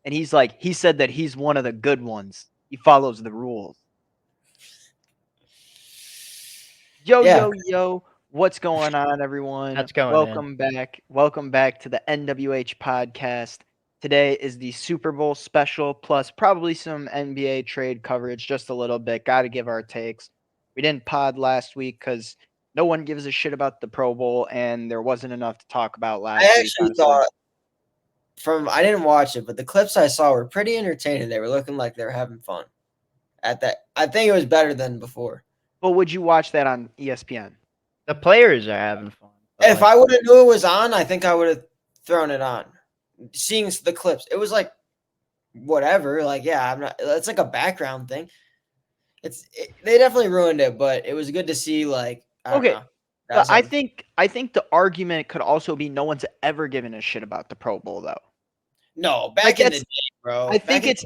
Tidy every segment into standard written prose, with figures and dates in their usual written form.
and he said that he's one of the good ones. He follows the rules. Yo, what's going on, everyone? That's going Welcome back. Welcome back to the NWH podcast. Today is the Super Bowl special, plus probably some NBA trade coverage, just a little bit. Got to give our takes. We didn't pod last week because no one gives a shit about the Pro Bowl, and there wasn't enough to talk about last I week, actually honestly. thought I didn't watch it, but the clips I saw were pretty entertaining. They were looking like they were having fun. At that, I think it was better than before. But would you watch that on ESPN? The players are having fun. If I would have knew it was on, I think I would have thrown it on. Seeing the clips, it was like whatever. Like, yeah, I'm not. It's like a background thing. They definitely ruined it, but it was good to see. Like, I don't know. But I think the argument could also be no one's ever given a shit about the Pro Bowl though. No, back in the day, bro. I think it's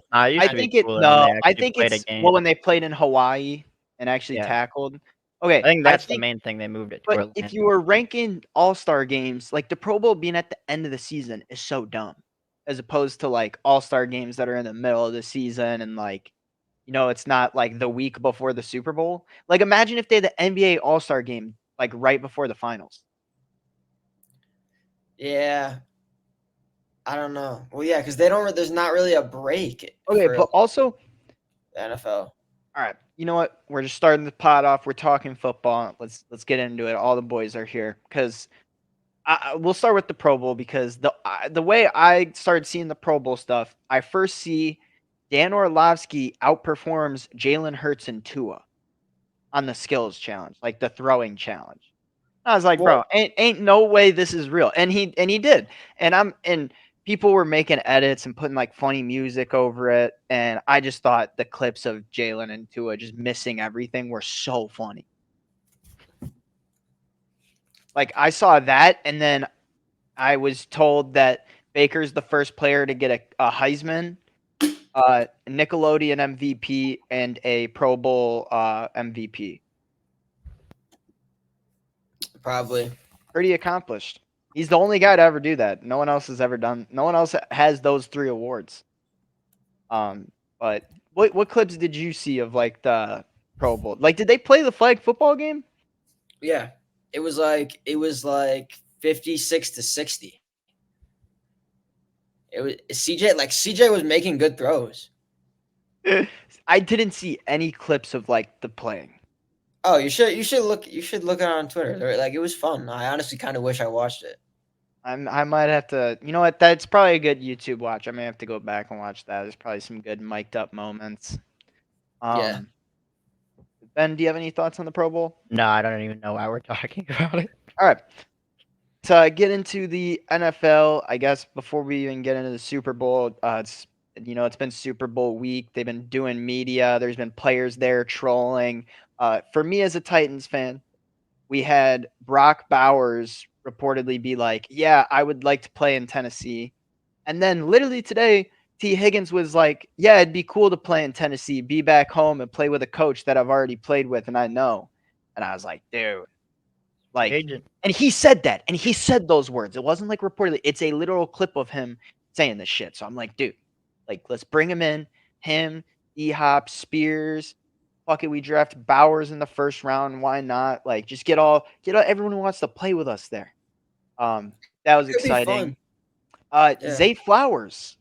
when they played in Hawaii and actually tackled. Okay, I think that's the main thing they moved it to. But if you were ranking All-Star games, like the Pro Bowl being at the end of the season is so dumb, as opposed to like All-Star games that are in the middle of the season and like, it's not like the week before the Super Bowl. Like imagine if they had the NBA All-Star game like right before the finals. Yeah. I don't know. Well, yeah, because there's not really a break. Okay, but also the NFL. All right. You know what? We're just starting the pod off. We're talking football. Let's get into it. All the boys are here because we'll start with the Pro Bowl because the way I started seeing the Pro Bowl stuff, I first see Dan Orlovsky outperforms Jalen Hurts and Tua on the skills challenge, like the throwing challenge. I was like, bro, ain't no way this is real, and he did, and people were making edits and putting like funny music over it, and I just thought the clips of Jalen and Tua just missing everything were so funny. Like I saw that, and then I was told that Baker's the first player to get a Heisman, Nickelodeon MVP, and a Pro Bowl MVP. Probably. Pretty accomplished. He's the only guy to ever do that. No one else has ever done. No one else has those 3 awards. But what clips did you see of like the Pro Bowl? Like, did they play the flag football game? Yeah, it was like 56-60. It was CJ was making good throws. I didn't see any clips of like the playing. Oh, you should look it on Twitter. Like it was fun. I honestly kind of wish I watched it. I might have to. You know what? That's probably a good YouTube watch. I may have to go back and watch that. There's probably some good mic'd up moments. Yeah. Ben, do you have any thoughts on the Pro Bowl? No, I don't even know why we're talking about it. All right. To get into the NFL, I guess before we even get into the Super Bowl, it's been Super Bowl week. They've been doing media. There's been players there trolling. For me as a Titans fan, we had Brock Bowers reportedly be like, yeah, I would like to play in Tennessee. And then literally today, T. Higgins was like, yeah, it'd be cool to play in Tennessee, be back home and play with a coach that I've already played with and I know. And I was like, dude. Like, and he said that, and he said those words. It wasn't like reportedly. It's a literal clip of him saying this shit. So I'm like, dude, like, let's bring him in. Him, E-Hop, Spears. Fuck it, we draft Bowers in the first round. Why not? Like, just get all everyone who wants to play with us there. That was exciting. Zay Flowers.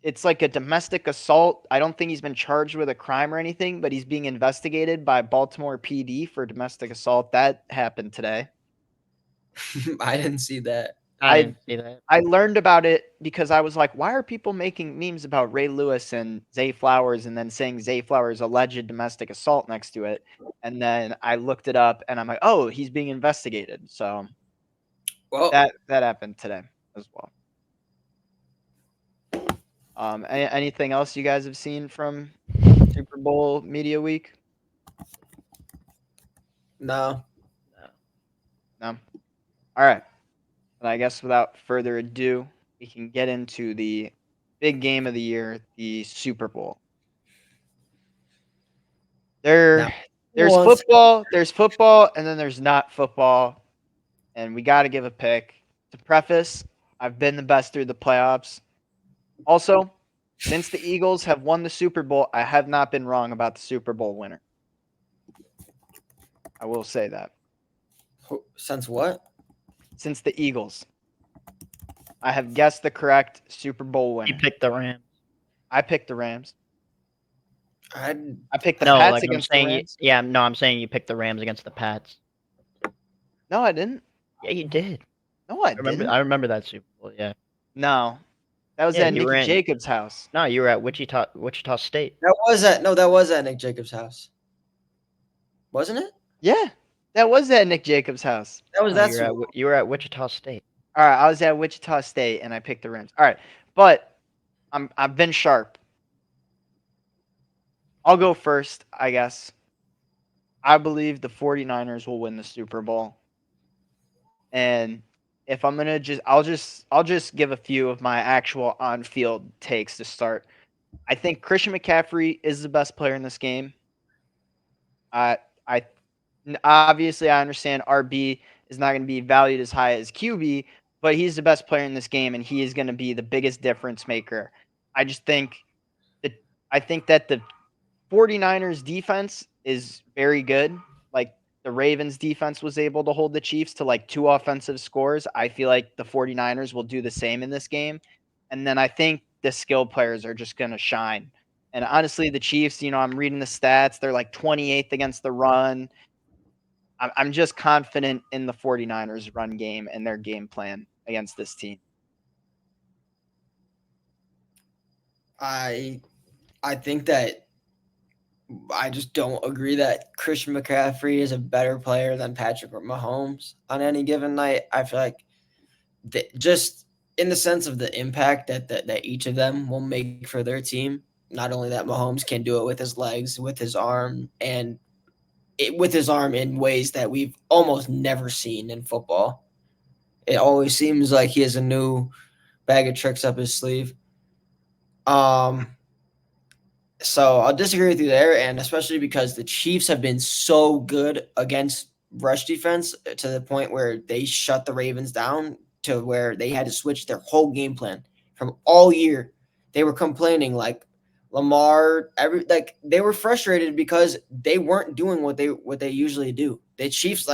It's like a domestic assault. I don't think he's been charged with a crime or anything, but he's being investigated by Baltimore PD for domestic assault. That happened today. I didn't see that. I learned about it because I was like, why are people making memes about Ray Lewis and Zay Flowers and then saying Zay Flowers alleged domestic assault next to it? And then I looked it up and I'm like, oh, he's being investigated. So that happened today as well. Anything else you guys have seen from Super Bowl media week? No. All right. And I guess without further ado, we can get into the big game of the year, the Super Bowl. There's football, and then there's not football. And we got to give a pick. To preface, I've been the best through the playoffs. Also, since the Eagles have won the Super Bowl, I have not been wrong about the Super Bowl winner. I will say that. Since what? Since the Eagles, I have guessed the correct Super Bowl You winner. picked the Rams. I picked the Rams. I I picked the No, Pats like I'm against the saying, Rams. I'm saying you picked the Rams against the Pats. No, I didn't. Yeah, you did. No, I didn't. I remember that Super Bowl. Yeah. No, that was Yeah, at you were Nicky in. Jacobs' house. No, you were at Wichita State. that was at Nick Jacobs' house, wasn't it? Yeah, that was at Nick Jacobs' house. That was No, Super Bowl. you were at Wichita State. All right, I was at Wichita State and I picked the Rams. All right, but I've been sharp. I'll go first, I guess. I believe the 49ers will win the Super Bowl. And if I'm going to I'll just give a few of my actual on-field takes to start. I think Christian McCaffrey is the best player in this game. I obviously I understand RB is not going to be valued as high as QB, but he's the best player in this game and he is going to be the biggest difference maker. I just think that the 49ers defense is very good. Like the Ravens defense was able to hold the Chiefs to like 2 offensive scores. I feel like the 49ers will do the same in this game. And then I think the skill players are just going to shine. And honestly, the Chiefs, I'm reading the stats. They're like 28th against the run. I'm just confident in the 49ers run game and their game plan against this team. I think that I just don't agree that Christian McCaffrey is a better player than Patrick Mahomes on any given night. I feel like just in the sense of the impact that each of them will make for their team. Not only that Mahomes can do it with his legs, with his arm, and with his arm in ways that we've almost never seen in football. It always seems like he has a new bag of tricks up his sleeve. So I'll disagree with you there, and especially because the Chiefs have been so good against rush defense to the point where they shut the Ravens down to where they had to switch their whole game plan from all year. They were complaining like Lamar, they were frustrated because they weren't doing what they usually do. The Chiefs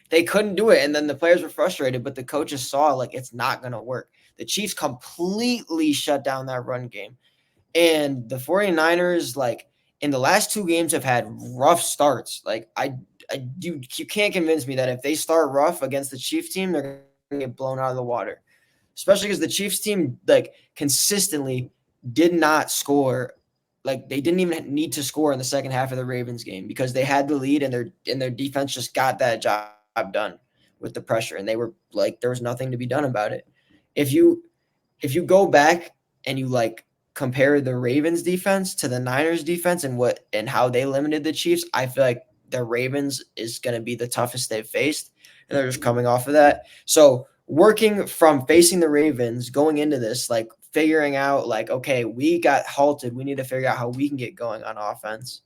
they couldn't do it, and then the players were frustrated, but the coaches saw like it's not going to work. The Chiefs completely shut down that run game. And the 49ers, in the last 2 games, have had rough starts. You can't convince me that if they start rough against the Chiefs team, they're going to get blown out of the water. Especially because the Chiefs team, consistently did not score. They didn't even need to score in the second half of the Ravens game because they had the lead and their defense just got that job done with the pressure. And they were there was nothing to be done about it. If you go back and you compare the Ravens defense to the Niners defense and how they limited the Chiefs, I feel like the Ravens is going to be the toughest they've faced, and they're just coming off of that. So working from facing the Ravens, going into this, figuring out okay, we got halted. We need to figure out how we can get going on offense.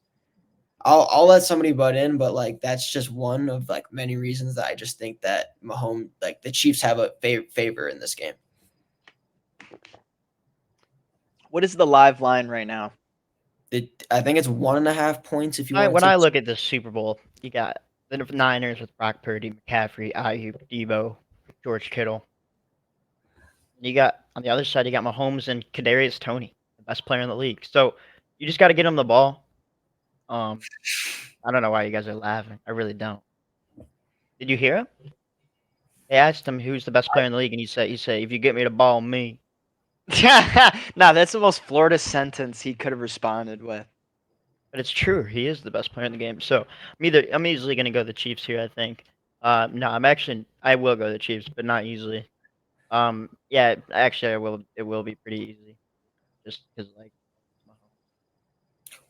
I'll let somebody butt in, but that's just one of many reasons that I just think that Mahomes, the Chiefs have a favor in this game. What is the live line right now? I think it's 1.5 points if you want. When I look at the Super Bowl, you got the Niners with Brock Purdy, McCaffrey, Ayuk, Debo, George Kittle. You got on the other side, you got Mahomes and Kadarius Toney, the best player in the league. So you just got to get him the ball. I don't know why you guys are laughing. I really don't. Did you hear him? They asked him who's the best player in the league, and he said, if you get me the ball, me. No, that's the most Florida sentence he could have responded with. But it's true. He is the best player in the game. So I'm easily going to go the Chiefs here, I think. No, I will go the Chiefs, but not easily. Yeah, actually, I will. It will be pretty easy, just because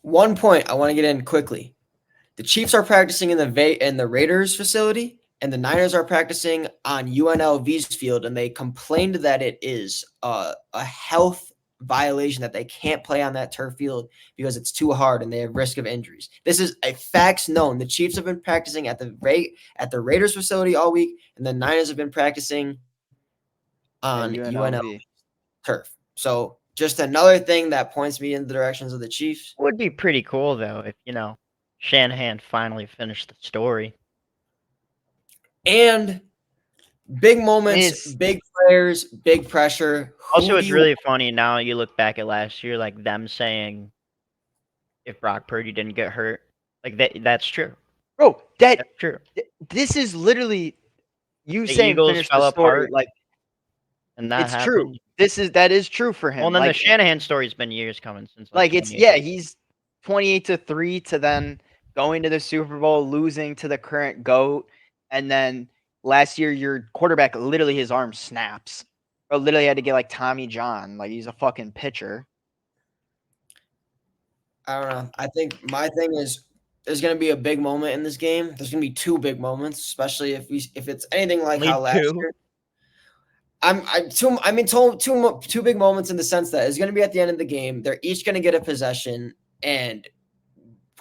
One point I want to get in quickly. The Chiefs are practicing in the Raiders facility, and the Niners are practicing on UNLV's field, and they complained that it is a health violation that they can't play on that turf field because it's too hard and they have risk of injuries. This is a facts known. The Chiefs have been practicing at the Raiders facility all week, and the Niners have been practicing on UNLV UNLV. turf. So just another thing that points me in the directions of the Chiefs. It would be pretty cool though if Shanahan finally finished the story. And big I mean, moments, big players, big pressure. Also, Who it's do you really funny now. You look back at last year, like them saying, "If Brock Purdy didn't get hurt, like that's true. bro, That's true." this is literally you The saying Eagles finish the fell story. apart, Like and that it's true. happened. That is true for Well, him. then the Like Shanahan story's been years coming since like it's 2018. he's 28-3 to then going to the Super Bowl, losing to the current GOAT, and then last year your quarterback literally his arm snaps. Or literally had to get like Tommy John. Like he's a fucking pitcher. I don't know. I think my thing is there's going to be a big moment in this game. There's going to be two big moments, especially if it's anything like Only how last two? year. Two big moments in the sense that it's going to be at the end of the game. They're each going to get a possession, and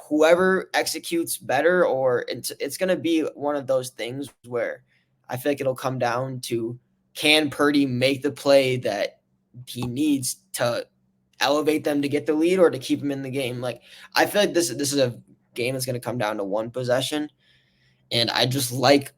whoever executes better, or it's going to be one of those things where I feel like it'll come down to can Purdy make the play that he needs to elevate them to get the lead or to keep them in the game. Like I feel like this is a game that's going to come down to one possession, and I just like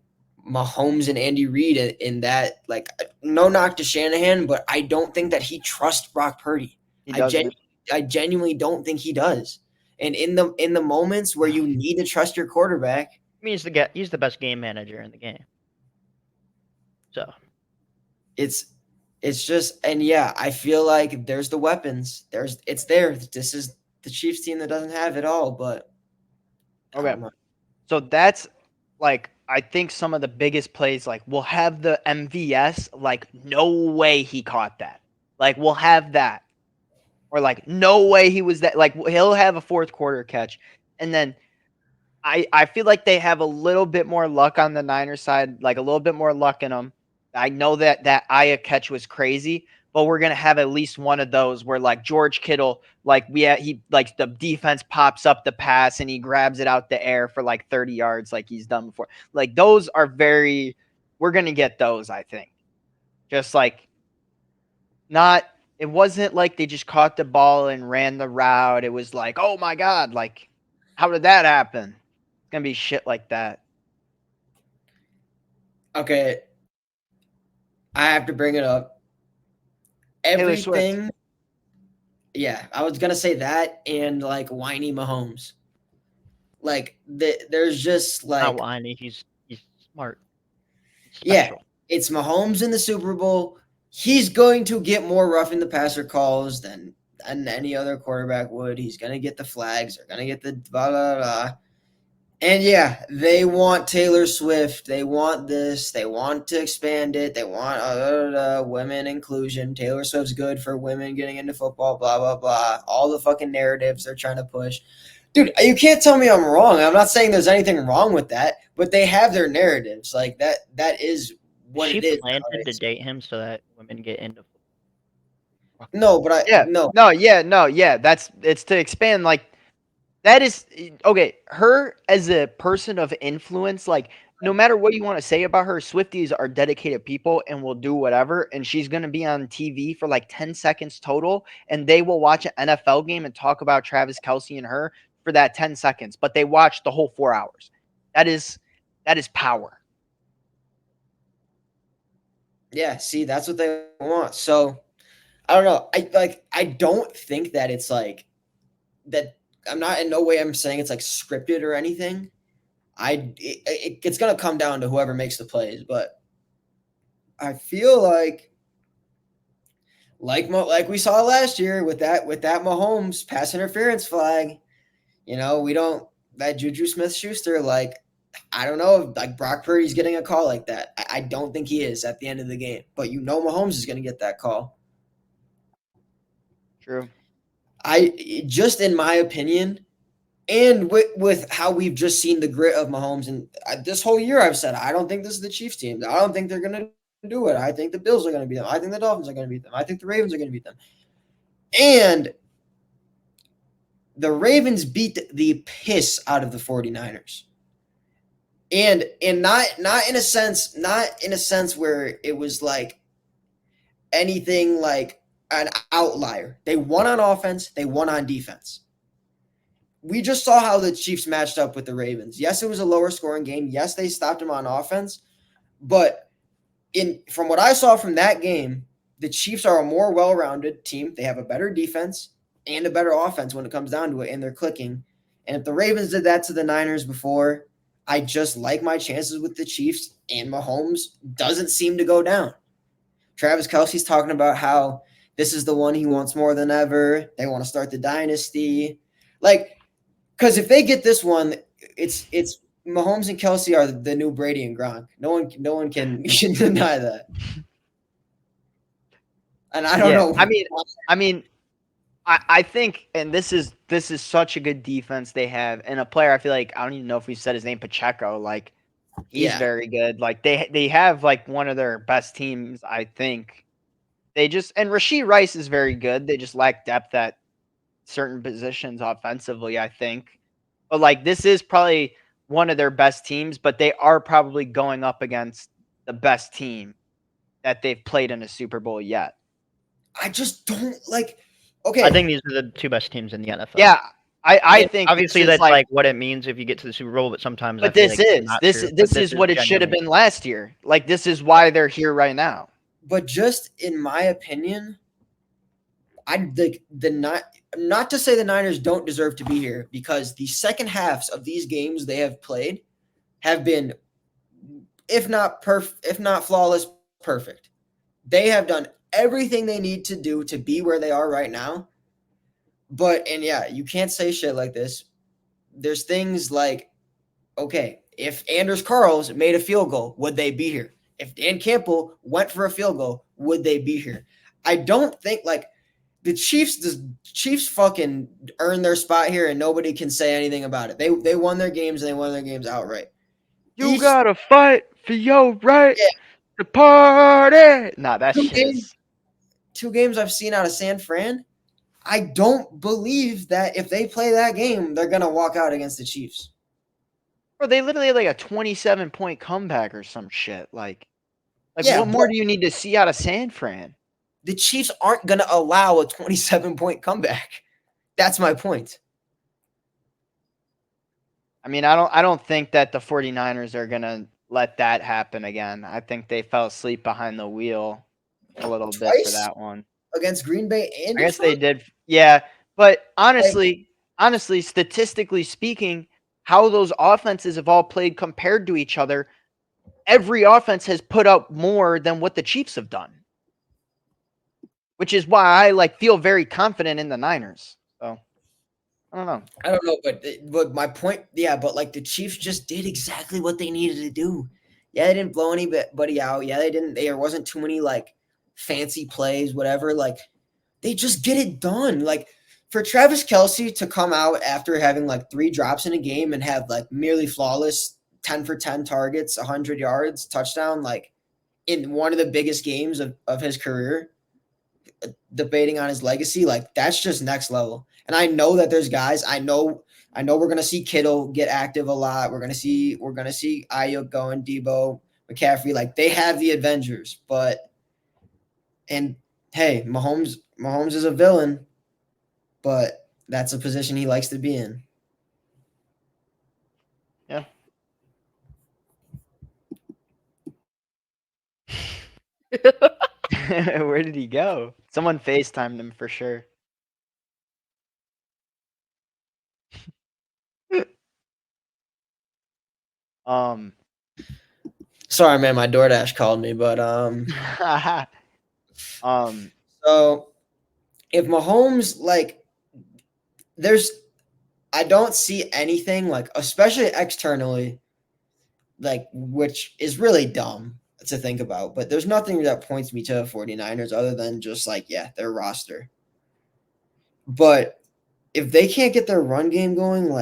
Mahomes and Andy Reid in that. Like no knock to Shanahan, but I don't think that he trusts Brock Purdy. He doesn't. I genuinely don't think he does. And in the moments where you need to trust your quarterback, I mean, he's the best game manager in the game. So it's just, and yeah, I feel like there's the weapons. It's there. This is the Chiefs team that doesn't have it all, but I Okay. don't know. So that's like I think some of the biggest plays like we'll have the MVS, like no way he caught that. Like we'll have that. Or like no way he was that like he'll have a fourth quarter catch. And then I feel like they have a little bit more luck on the Niners side, like a little bit more luck in them. I know that Aya catch was crazy, but we're gonna have at least one of those where like George Kittle, like he like the defense pops up the pass and he grabs it out the air for like 30 yards, like he's done before. Like those are we're gonna get those, I think. Just like not. It wasn't like they just caught the ball and ran the route. It was like, oh my god, like how did that happen? It's gonna be shit like that. Okay, I have to bring it up. Taylor Swift. Everything. Yeah, I was gonna say that and like whiny Mahomes. Like there's just not like whiny. He's smart. He's yeah, special. it's Mahomes in the Super Bowl. He's going to get more roughing the passer calls than any other quarterback would. He's gonna get the flags. They're gonna get the blah blah blah. And yeah, they want Taylor Swift. They want this. They want to expand it. They want women inclusion. Taylor Swift's good for women getting into football, blah, blah, blah. All the fucking narratives they're trying to push. Dude, you can't tell me I'm wrong. I'm not saying there's anything wrong with that, but they have their narratives. Like that is what She it is. planted to nowadays. date him so that women get into football. No, but Yeah. no. Yeah. It's to expand like that is okay. Her as a person of influence, like no matter what you want to say about her, Swifties are dedicated people and will do whatever. And she's gonna be on TV for like 10 seconds total, and they will watch an NFL game and talk about Travis Kelce and her for that 10 seconds, but they watch the whole 4 hours. That is power. Yeah, see, that's what they want. So I don't know. I don't think that it's like that. I'm not in no way I'm saying it's like scripted or anything. It's gonna come down to whoever makes the plays, but I feel like we saw last year with that Mahomes pass interference flag. We don't that Juju Smith-Schuster, like I don't know if like Brock Purdy's getting a call like that. I don't think he is at the end of the game, but Mahomes is gonna get that call. True. Just in my opinion, and with how we've just seen the grit of Mahomes, and this whole year I've said I don't think this is the Chiefs team. I don't think they're going to do it. I think the Bills are going to beat them. I think the Dolphins are going to beat them. I think the Ravens are going to beat them. And the Ravens beat the piss out of the 49ers. And not in a sense where it was like anything like an outlier. They won on offense, they won on defense. We just saw how the Chiefs matched up with the Ravens. Yes, it was a lower scoring game. Yes, they stopped them on offense, but from what I saw from that game, the Chiefs are a more well-rounded team. They have a better defense and a better offense when it comes down to it, and they're clicking. And if the Ravens did that to the Niners before, I just like my chances with the Chiefs, and Mahomes doesn't seem to go down. Travis Kelce's talking about how this is the one he wants more than ever. They want to start the dynasty. Like, because if they get this one, it's Mahomes and Kelce are the new Brady and Gronk. No one can deny that. And I don't know. I think, and this is such a good defense they have, and a player I feel like I don't even know if we said his name, Pacheco. Like he's very good. Like they have like one of their best teams. I think and Rashee Rice is very good. They just lack depth at certain positions offensively, I think. But like this is probably one of their best teams, but they are probably going up against the best team that they've played in a Super Bowl yet. I just don't like. Okay, I think these are the two best teams in the NFL. Yeah, I think obviously that's like what it means if you get to the Super Bowl, but sometimes. But this is what it should have been last year. Like this is why they're here right now. But just in my opinion, not to say the Niners don't deserve to be here, because the second halves of these games they have played have been, if not flawless, perfect. They have done everything they need to do to be where they are right now. You can't say shit like this. There's things like, okay, if Anders Carls made a field goal, would they be here? If Dan Campbell went for a field goal, would they be here? I don't think like the Chiefs fucking earned their spot here, and nobody can say anything about it. They won their games, and they won their games outright. You gotta fight for your right to party. Nah, that shit is. 2 games I've seen out of San Fran, I don't believe that if they play that game, they're gonna walk out against the Chiefs. Bro, they literally had like a 27-point comeback or some shit. Like what more do you need to see out of San Fran? The Chiefs aren't gonna allow a 27-point comeback. That's my point. I mean, I don't think that the 49ers are gonna let that happen again. I think they fell asleep behind the wheel a little bit for that one. Against Green Bay and I guess they did. Yeah, but honestly, statistically speaking, how those offenses have all played compared to each other, every offense has put up more than what the Chiefs have done. Which is why I feel very confident in the Niners. So I don't know, but my point, but the Chiefs just did exactly what they needed to do. Yeah, they didn't blow anybody out. Yeah, they didn't. There wasn't too many fancy plays, whatever. They just get it done. For Travis Kelce to come out after having 3 drops in a game and have merely flawless 10 for 10 targets, 100 yards, touchdown, in one of the biggest games of his career, debating on his legacy, that's just next level. And I know that there's guys. I know we're gonna see Kittle get active a lot. We're gonna see Ayuk going, Debo, McCaffrey. They have the Avengers, and hey, Mahomes is a villain, but that's a position he likes to be in. Yeah. Where did he go? Someone FaceTimed him for sure. Sorry, man, my DoorDash called me, but so if Mahomes I don't see anything especially externally, which is really dumb to think about, but there's nothing that points me to the 49ers other than just their roster. But if they can't get their run game going,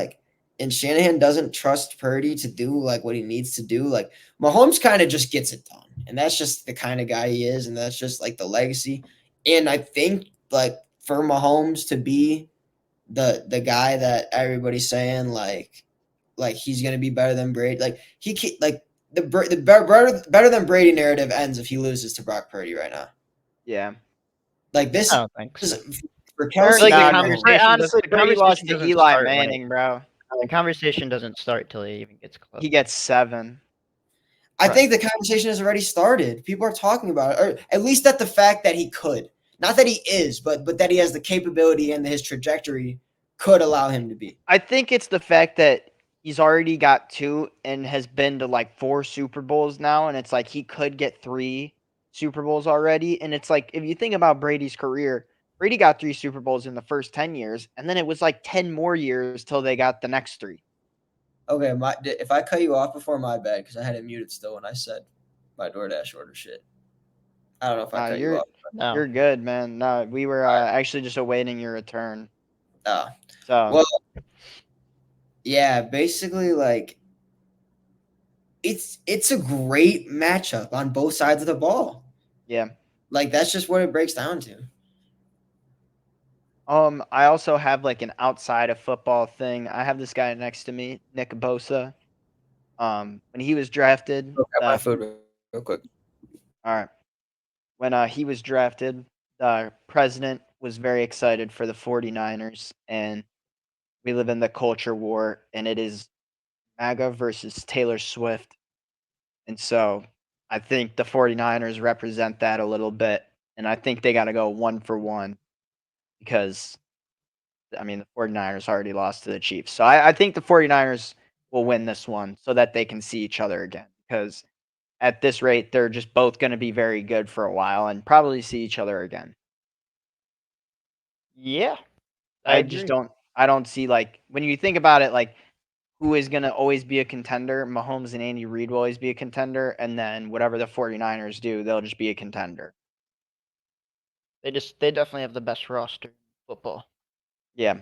and Shanahan doesn't trust Purdy to do what he needs to do, Mahomes kind of just gets it done. And that's just the kind of guy he is, and that's just the legacy. And I think for Mahomes to be the guy that everybody's saying he's gonna be better than Brady, the better than Brady narrative ends if he loses to Brock Purdy right now. Yeah. Like this I don't think so. is for I Kelsey. feel like the Nah, Mahomes. conversation honestly, the Brady lost conversation to doesn't Eli start when Manning, bro. the conversation doesn't start till he even gets close. He gets 7. I Right. think the conversation has already started. People are talking about it, or at least that the fact that he could, not that he is, but that he has the capability and his trajectory could allow him to be. I think it's the fact that he's already got 2 and has been to like 4 Super Bowls now, and it's like he could get 3 Super Bowls already. And it's like if you think about Brady's career, Brady got 3 Super Bowls in the first 10 years, and then it was like 10 more years till they got the next 3. Okay, if I cut you off before, my bad, because I had it muted still when I said my DoorDash order shit. I don't know if I Nah, cut you off. No. you're good, man. No, we were Alright. actually just awaiting your return. Ah, So well, yeah, basically, like it's a great matchup on both sides of the ball. yeah. Like that's just what it breaks down to. I also have like an outside of football thing. I have this guy next to me, Nick Bosa. When he was drafted, Look at my food real quick. all right. When he was drafted, the president was very excited for the 49ers, and we live in the culture war, and it is MAGA versus Taylor Swift. And so I think the 49ers represent that a little bit, and I think they got to go 1-for-1 because, I mean, the 49ers already lost to the Chiefs. So I think the 49ers will win this one so that they can see each other again because at this rate, they're just both going to be very good for a while and probably see each other again. Yeah. I agree. just I don't see like when you think about it, like who is gonna always be a contender? Mahomes and Andy Reid will always be a contender, and then whatever the 49ers do, they'll just be a contender. They definitely have the best roster in football. Yeah.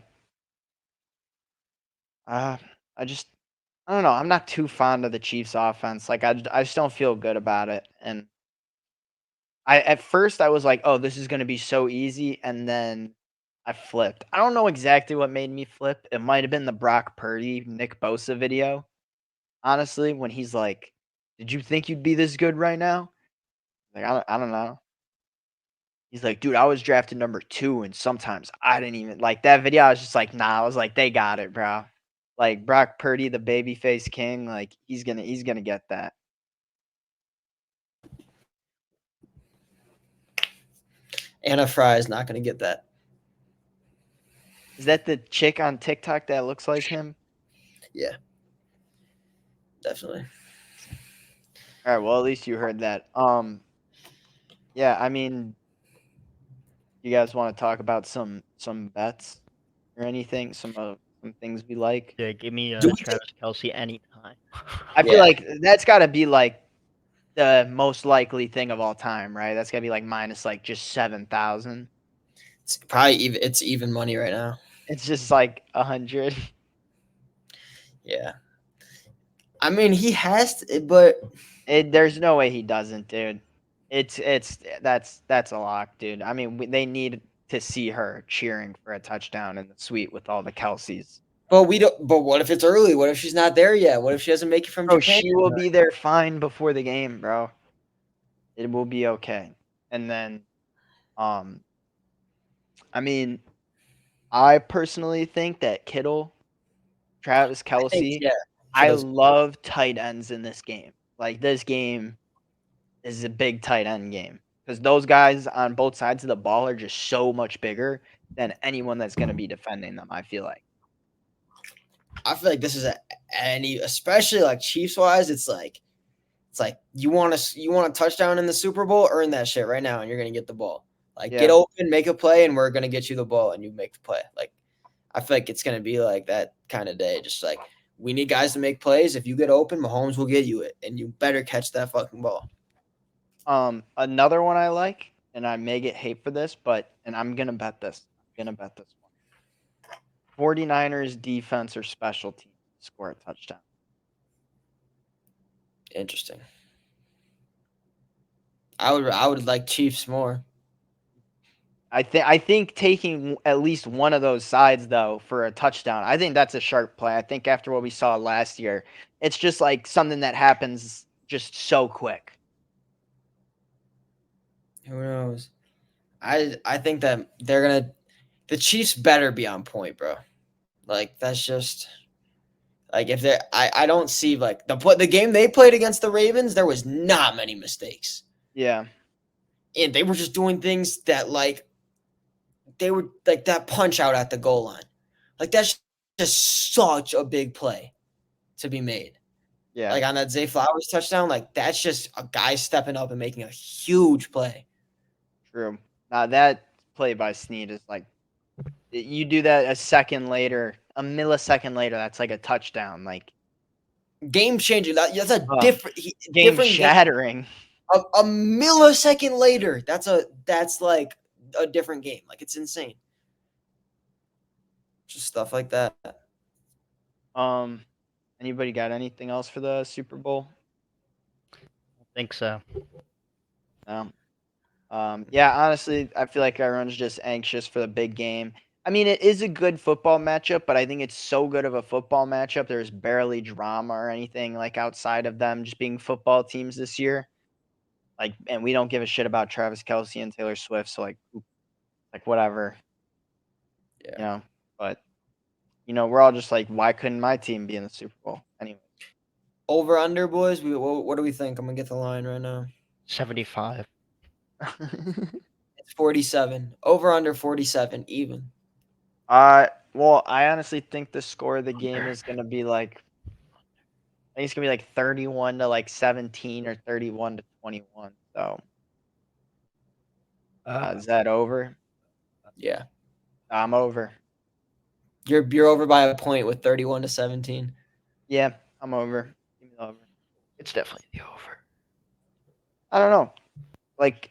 Uh, I just I don't know. I'm not too fond of the Chiefs offense. Like I just don't feel good about it. And I at first I was like, oh, this is gonna be so easy, and then I flipped. I don't know exactly what made me flip. It might have been the Brock Purdy, Nick Bosa video. Honestly, when he's like, "Did you think you'd be this good right now?" Like, I don't know. He's like, "Dude, I was drafted number 2, and sometimes I didn't even like that video." I was just like, "Nah." I was like, "They got it, bro." Like Brock Purdy, the babyface king, like he's gonna get that. Anna Fry is not going to get that. Is that the chick on TikTok that looks like him? Yeah, definitely. All right, well at least you heard that. Yeah, I mean, you guys want to talk about some bets or anything? Some things we like. Yeah, give me Do we Travis Kelsey anytime. I feel Yeah. like that's got to be like the most likely thing of all time, right? That's gotta be like minus like just 7,000. It's probably it's even money right now. It's just like 100. Yeah. I mean, he has to, but There's no way he doesn't, dude. That's a lock, dude. I mean, they need to see her cheering for a touchdown in the suite with all the Kelseys. we don't. But what if it's early? What if she's not there yet? What if she doesn't make it from Bro, Japan? she will be there fine before the game, bro. It will be okay. And then, um, I mean, I personally think that Kittle, Travis I think Kelsey, yeah. I Kittle's- love tight ends in this game. Like this game is a big tight end game because those guys on both sides of the ball are just so much bigger than anyone that's going to be defending them. I feel like. I feel like this is any, especially like Chiefs wise. It's like you want a touchdown in the Super Bowl, earn that shit right now, and you're gonna get the ball. Like get Yeah. open, make a play, and we're gonna get you the ball, and you make the play. Like I feel like it's gonna be like that kind of day. Just like we need guys to make plays. If you get open, Mahomes will get you it, and you better catch that fucking ball. Another one I like, and I may get hate for this, but I'm gonna bet this. I'm gonna bet this one. 49ers defense or special teams score a touchdown. Interesting. I would like Chiefs more. I think taking at least one of those sides though for a touchdown, I think that's a sharp play. I think after what we saw last year, it's just like something that happens just so quick. Who knows? I think that the Chiefs better be on point, bro. Like that's just like if they I don't see like the game they played against the Ravens, there was not many mistakes. Yeah. And they were just doing things that like they were like that punch out at the goal line. Like that's just such a big play to be made. Yeah. Like on that Zay Flowers touchdown, like that's just a guy stepping up and making a huge play. True. Now that play by Snead is like, you do that a second later, a millisecond later, that's like a touchdown. Like Game changing. That's a different game different shattering. game. A millisecond later, that's like a different game. Like it's insane. Just stuff like that. Anybody got anything else for the Super Bowl? I think so. No. Yeah, honestly, I feel like everyone's just anxious for the big game. I mean, it is a good football matchup, but I think it's so good of a football matchup. There's barely drama or anything like outside of them just being football teams this year. Like, and we don't give a shit about Travis Kelce and Taylor Swift, so like whatever, Yeah. you know. But we're all just like, why couldn't my team be in the Super Bowl anyway? Over under, boys. What do we think? I'm gonna get the line right now. 75. It's 47. Over under 47 even. Well, I honestly think the score of the game is gonna be like, I think it's gonna be like 31 to like 17 or 31 to 21. So, is that over? Yeah. I'm over. You're over by a point with 31 to 17. Yeah, I'm over. Give me the over. It's definitely the over. I don't know. Like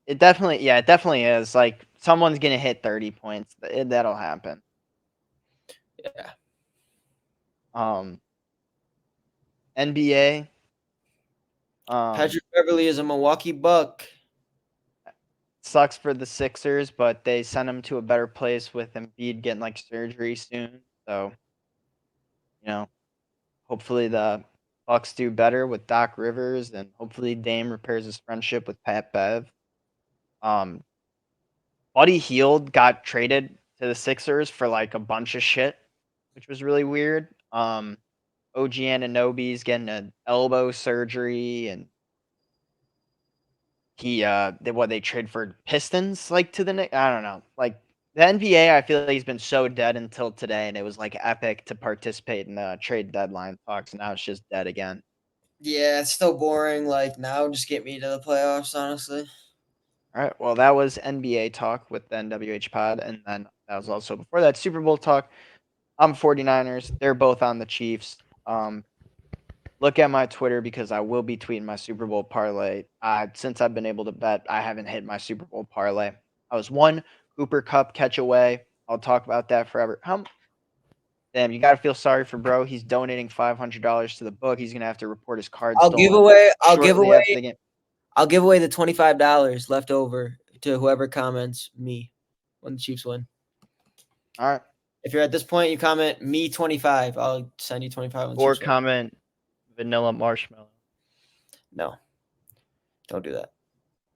it definitely, yeah, it definitely is. Like someone's gonna hit 30 points. That'll happen. Yeah. NBA. Patrick Beverly is a Milwaukee Buck. Sucks for the Sixers, but they sent him to a better place with Embiid getting like surgery soon. So, hopefully the Bucks do better with Doc Rivers, and hopefully Dame repairs his friendship with Pat Bev. Buddy Hield got traded to the Sixers for like a bunch of shit, which was really weird. OG Anunoby's getting an elbow surgery, and they trade for Pistons like to the Knicks. I don't know. Like the NBA, I feel like he's been so dead until today, and it was like epic to participate in the trade deadline talks. And now it's just dead again. Yeah, it's still boring. Like now, just get me to the playoffs, honestly. All right. Well, that was NBA talk with the NWH pod, and then that was also before that Super Bowl talk. I'm 49ers. They're both on the Chiefs. Look at my Twitter because I will be tweeting my Super Bowl parlay. Since I've been able to bet, I haven't hit my Super Bowl parlay. I was one Cooper Cup catch away. I'll talk about that forever. Damn, you gotta feel sorry for bro. He's donating $500 to the book. He's gonna have to report his card I'll stolen give away the $25 left over to whoever comments me when the Chiefs win. All right. If you're at this point, you comment me 25. I'll send you 25. Or comment vanilla marshmallow. No, don't do that.